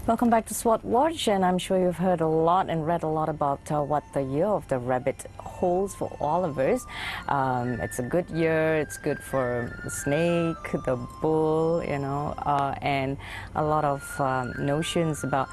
Welcome back to SWOT Watch, and I'm sure you've heard a lot and read a lot about what the year of the rabbit holds for all of us. It's a good year. It's good for the snake, the bull, and a lot of notions about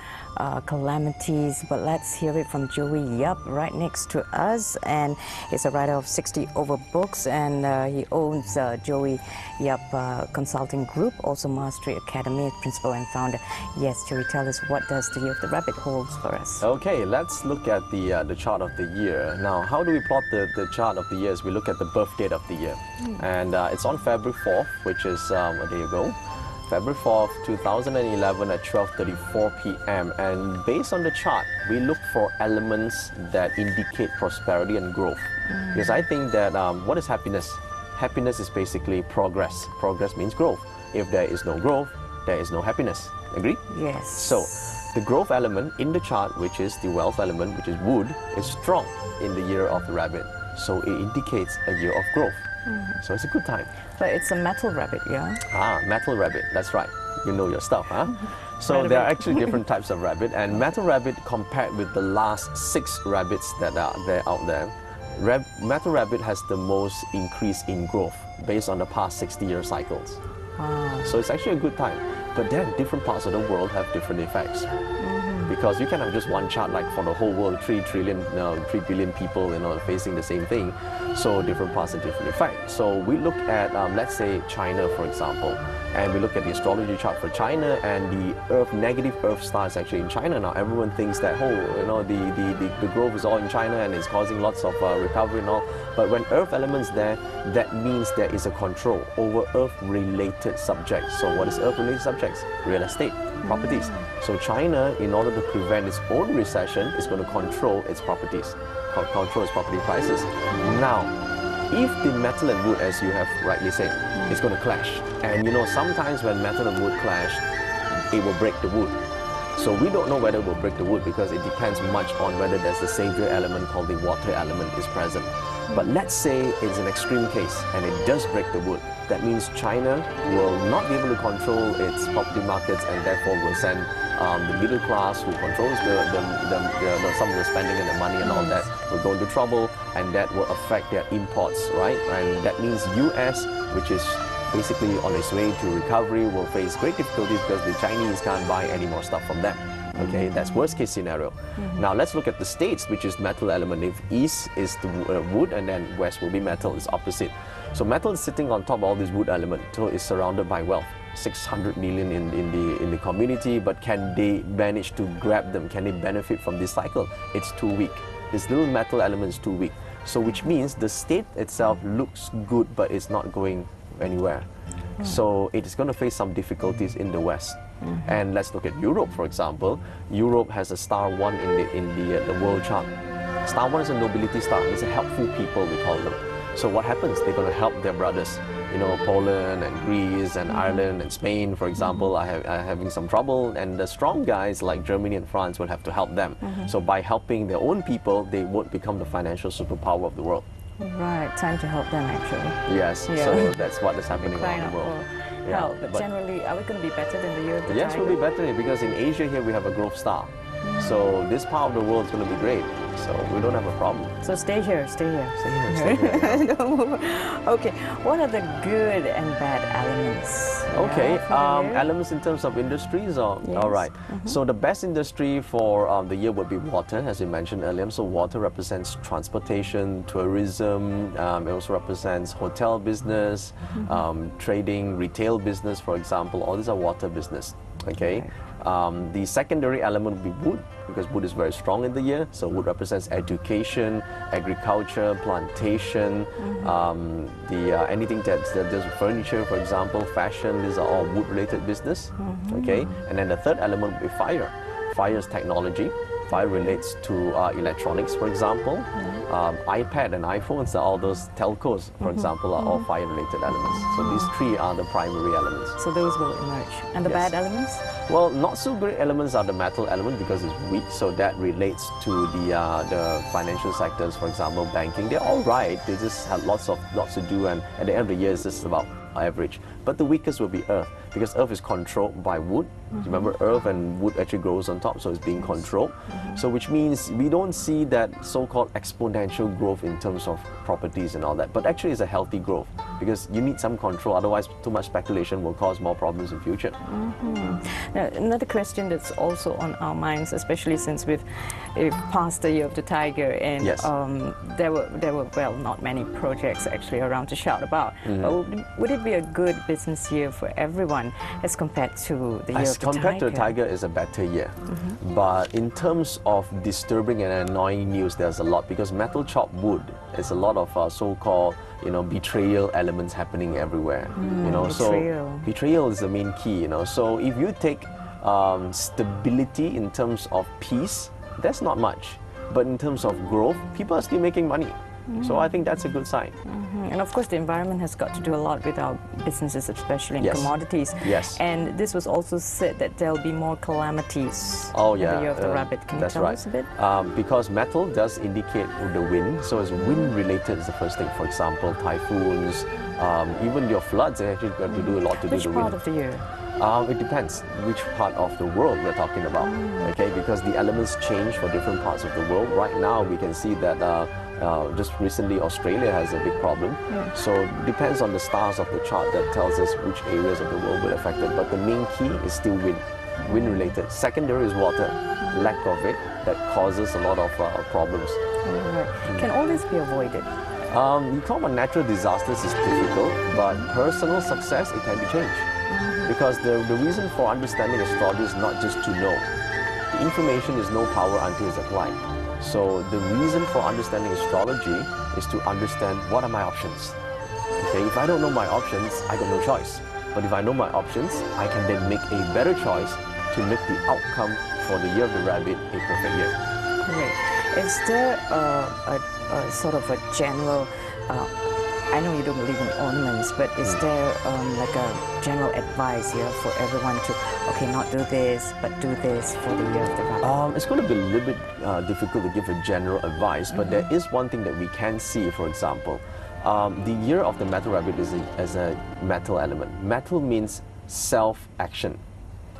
calamities. But let's hear it from Joey Yap right next to us, and he's a writer of 60 over books, and he owns Joey Yap Consulting Group, also Mastery Academy, principal and founder. Yes, Joey, tell us, what does the year of the rabbit holds for us? Okay, let's look at the chart of the year. Now, how do we plot the chart of the year? We look at the birth date of the year. And it's on February 4th, which is a day ago. February 4th, 2011 at 12:34 p.m. And based on the chart, we look for elements that indicate prosperity and growth. Because I think that what is happiness? Happiness is basically progress. Progress means growth. If there is no growth, there is no happiness. Agree? Yes. So the growth element in the chart, which is the wealth element, which is wood, is strong in the year of the rabbit. So it indicates a year of growth. So it's a good time. But it's a metal rabbit, yeah? Metal rabbit, that's right. You know your stuff, huh? So there are actually different types of rabbit, and metal rabbit compared with the last 6 rabbits that are out there, metal rabbit has the most increase in growth based on the past 60-year cycles. So it's actually a good time. But then different parts of the world have different effects. Because you can have just one chart, like for the whole world, 3 billion people, facing the same thing. So different parts have different effects. So we look at, let's say, China, for example, and we look at the astrology chart for China, and the negative Earth star is actually in China now. Everyone thinks that, the growth is all in China and it's causing lots of recovery and all. But when Earth element's there, that means there is a control over Earth-related subjects. So what is Earth-related subjects? Real estate, properties. So China, in order to prevent its own recession, is going to control its properties, control its property prices. Now, if the metal and wood, as you have rightly said, is going to clash, and sometimes when metal and wood clash, it will break the wood. So we don't know whether it will break the wood because it depends much on whether there's a savior element called the water element is present. But let's say it's an extreme case and it does break the wood. That means China will not be able to control its property markets, and therefore will send the middle class, who controls some of the spending and the money and all that, will go into trouble, and that will affect their imports, right? And that means US, which is basically on its way to recovery, will face great difficulties because the Chinese can't buy any more stuff from them. Okay, that's worst case scenario. Now let's look at the states, which is metal element. If east is the wood and then west will be metal, it's opposite. So metal is sitting on top of all this wood element, so it's surrounded by wealth. 600 million in the community, but can they manage to grab them? Can they benefit from this cycle? It's too weak. This little metal element is too weak. So which means the state itself looks good, but it's not going anywhere. So it is going to face some difficulties in the West. And let's look at Europe, for example. Europe has a star 1 in the world chart. Star 1 is a nobility star. It's a helpful people, we call them. So what happens? They're going to help their brothers. Poland and Greece and Ireland and Spain, for example, are having some trouble, and the strong guys like Germany and France will have to help them. So by helping their own people, they won't become the financial superpower of the world. Right, time to help them actually. Yes, so that's what is happening around the world. But generally, are we going to be better than the year of the Yes, tiger? we'll be better because in Asia here we have a growth star. So this part of the world is going to be great. So we don't have a problem. So stay here, stay here. Stay here, stay here. Don't move. Okay, what are the good and bad elements? Okay, elements in terms of industries? Or, yes. All right. So the best industry for the year would be water, as you mentioned earlier. So water represents transportation, tourism. It also represents hotel business, trading, retail business, for example. All these are water business. Okay. The secondary element would be wood, because wood is very strong in the year. So wood represents education, agriculture, plantation, anything that does furniture, for example, fashion. These are all wood-related business. Okay, and then the third element would be fire. Fire is technology. Fire relates to electronics, for example. iPad and iPhones, all those telcos, for example, are all fire-related elements. So these 3 are the primary elements. So those will emerge. And the bad elements? Well, not so great elements are the metal element because it's weak. So that relates to the financial sectors, for example, banking. They're all right. They just have lots to do, and at the end of the year, it's just about average. But the weakest will be earth, because earth is controlled by wood. Remember, earth and wood actually grows on top, so it's being controlled. So which means we don't see that so-called exponential growth in terms of properties and all that. But actually it's a healthy growth, because you need some control, otherwise too much speculation will cause more problems in future. Now, another question that's also on our minds, especially since we've passed the year of the tiger, and Yes. there were well, not many projects actually around to shout about. But would it be a good business year for everyone as compared to the year As of the tiger? compared to the tiger, is a better year. But in terms of disturbing and annoying news, there's a lot, because metal chopped wood is a lot of so-called, betrayal elements happening everywhere. Betrayal. So betrayal is the main key. So if you take stability in terms of peace, that's not much. But in terms of growth, people are still making money. So I think that's a good sign. And of course, the environment has got to do a lot with our businesses, especially in Yes. commodities. Yes. And this was also said that there'll be more calamities Oh in yeah, the year of the rabbit. Can you that's tell right. us a bit? Because metal does indicate the wind, so it's wind related is the first thing. For example, typhoons, even your floods, they actually got to do a lot to Which do with part wind. of the year? It depends which part of the world we're talking about, okay? Because the elements change for different parts of the world. Right now, we can see that just recently Australia has a big problem. So it depends on the stars of the chart that tells us which areas of the world will be affected. But the main key is still wind related. Secondary is water, lack of it, that causes a lot of problems. Can all this be avoided? You talk about natural disasters is difficult, but personal success, it can be changed. Because the reason for understanding astrology is not just to know. The information is no power until it's applied. So the reason for understanding astrology is to understand what are my options. Okay, if I don't know my options, I got no choice. But if I know my options, I can then make a better choice to make the outcome for the year of the rabbit a perfect year. Great. Is there a sort of a general, I know you don't believe in ornaments, but is there like a general advice here for everyone to, okay, not do this, but do this for the year of the rabbit? It's going to be a little bit difficult to give a general advice, but there is one thing that we can see, for example. The year of the metal rabbit is as a metal element. Metal means self-action.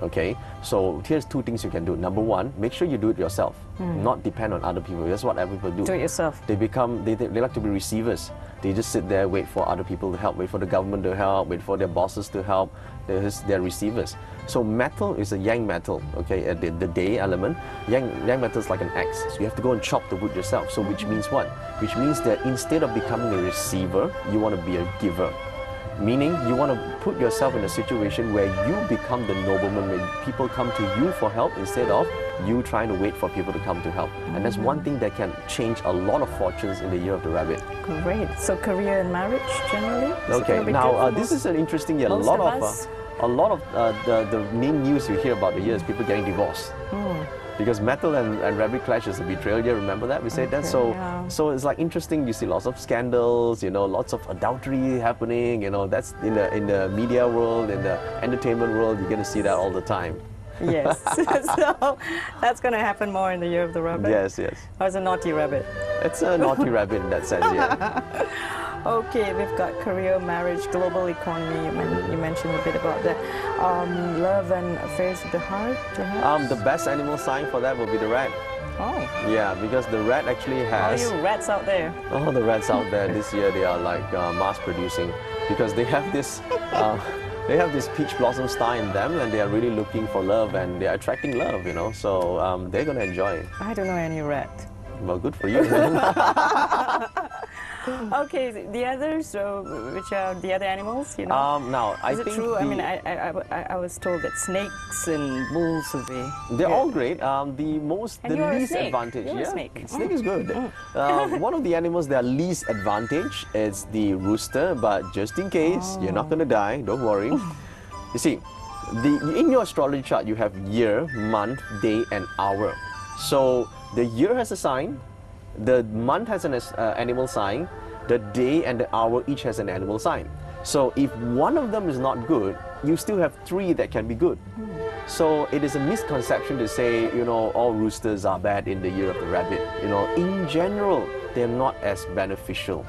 Okay, so here's two things you can do. Number one, make sure you do it yourself, not depend on other people. That's what other people do. Do it yourself. They like to be receivers. They just sit there, wait for other people to help, wait for the government to help, wait for their bosses to help. They're receivers. So metal is a yang metal, okay, the day element. Yang metal is like an axe. So you have to go and chop the wood yourself. So which means what? Which means that instead of becoming a receiver, you want to be a giver. Meaning you want to put yourself in a situation where you become the nobleman, when people come to you for help instead of you trying to wait for people to come to help. And that's one thing that can change a lot of fortunes in the year of the rabbit. Great. So career and marriage generally? Okay, now this is an interesting year. A lot of the main news you hear about the year is people getting divorced. Because metal and rabbit clash is a betrayal year, remember that? We said that. So so it's like interesting, you see lots of scandals, lots of adultery happening, that's in the media world, in the entertainment world, you're going to see that all the time. Yes. So that's going to happen more in the year of the rabbit? Yes. Or is a naughty rabbit? It's a naughty rabbit in that sense, yeah. Okay, we've got career, marriage, global economy. You mentioned a bit about that. Love and affairs of the heart, perhaps? The best animal sign for that will be the rat. Oh. Yeah, because the rat actually has... All you rats out there. Oh, the rats out there this year, they are like mass producing, because they have this peach blossom star in them, and they are really looking for love, and they are attracting love, so they're going to enjoy it. I don't know any rat. Well, good for you. Okay, the others, which are the other animals, Now, I Is it think true? I mean, I was told that snakes and bulls would be... they're good. all great. The you're a least snake. advantage. You're a Yeah, snake. snake is good. One of the animals that are least advantage is the rooster, but just in case, you're not going to die, don't worry. You see, in your astrology chart, you have year, month, day, and hour. So the year has a sign, the month has an animal sign, the day and the hour each has an animal sign. So if one of them is not good, you still have three that can be good. So it is a misconception to say, all roosters are bad in the year of the rabbit. In general, they're not as beneficial.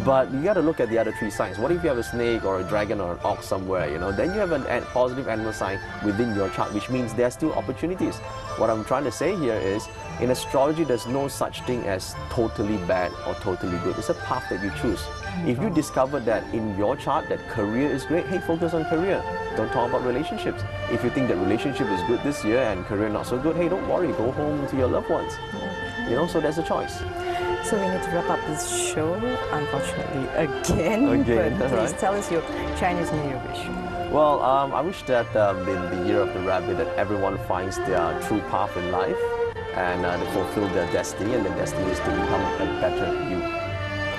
But you got to look at the other 3 signs. What if you have a snake or a dragon or an ox somewhere, then you have a positive animal sign within your chart, which means there are still opportunities. What I'm trying to say here is, in astrology, there's no such thing as totally bad or totally good. It's a path that you choose. If you discover that in your chart that career is great, hey, focus on career. Don't talk about relationships. If you think that relationship is good this year and career not so good, hey, don't worry, go home to your loved ones. So there's a choice. So we need to wrap up this show, unfortunately, again. But please tell us your Chinese New Year wish. Well, I wish that in the year of the rabbit that everyone finds their true path in life and they fulfill their destiny, and their destiny is to become a better you.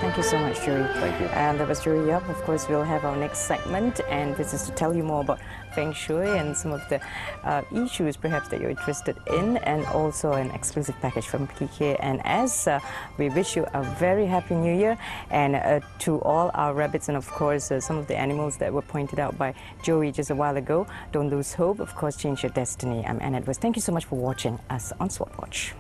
Thank you so much, Joey. Thank you. And that was Joey Yap. Of course, we'll have our next segment, and this is to tell you more about Feng Shui and some of the issues perhaps that you're interested in, and also an exclusive package from PK. And as we wish you a very happy New Year, and to all our rabbits, and of course some of the animals that were pointed out by Joey just a while ago, don't lose hope. Of course, change your destiny. I'm Anne Edwards. Thank you so much for watching us on SWOT Watch.